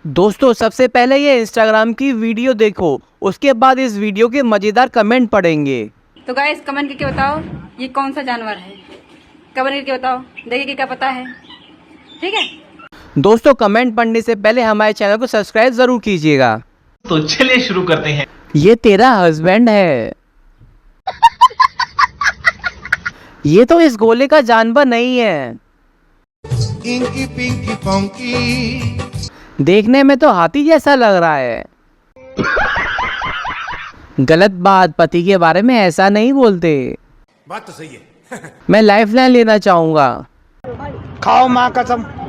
दोस्तों सबसे पहले ये इंस्टाग्राम की वीडियो देखो, उसके बाद इस वीडियो के मजेदार कमेंट पढ़ेंगे। तो गाइस कमेंट करके बताओ ये कौन सा जानवर है। कमेंट करके बताओ, देखिए कि क्या पता है। ठीक है दोस्तों कमेंट पढ़ने से पहले हमारे चैनल को सब्सक्राइब जरूर कीजिएगा। तो चलिए शुरू करते हैं। ये तेरा हस्बैंड है। ये तो इस गोले का जानवर नहीं है। Inky pinky ponky. देखने में तो हाथी जैसा लग रहा है। गलत बात, पति के बारे में ऐसा नहीं बोलते। बात तो सही है। मैं लाइफलाइन लेना चाहूंगा। खाओ माँ कसम।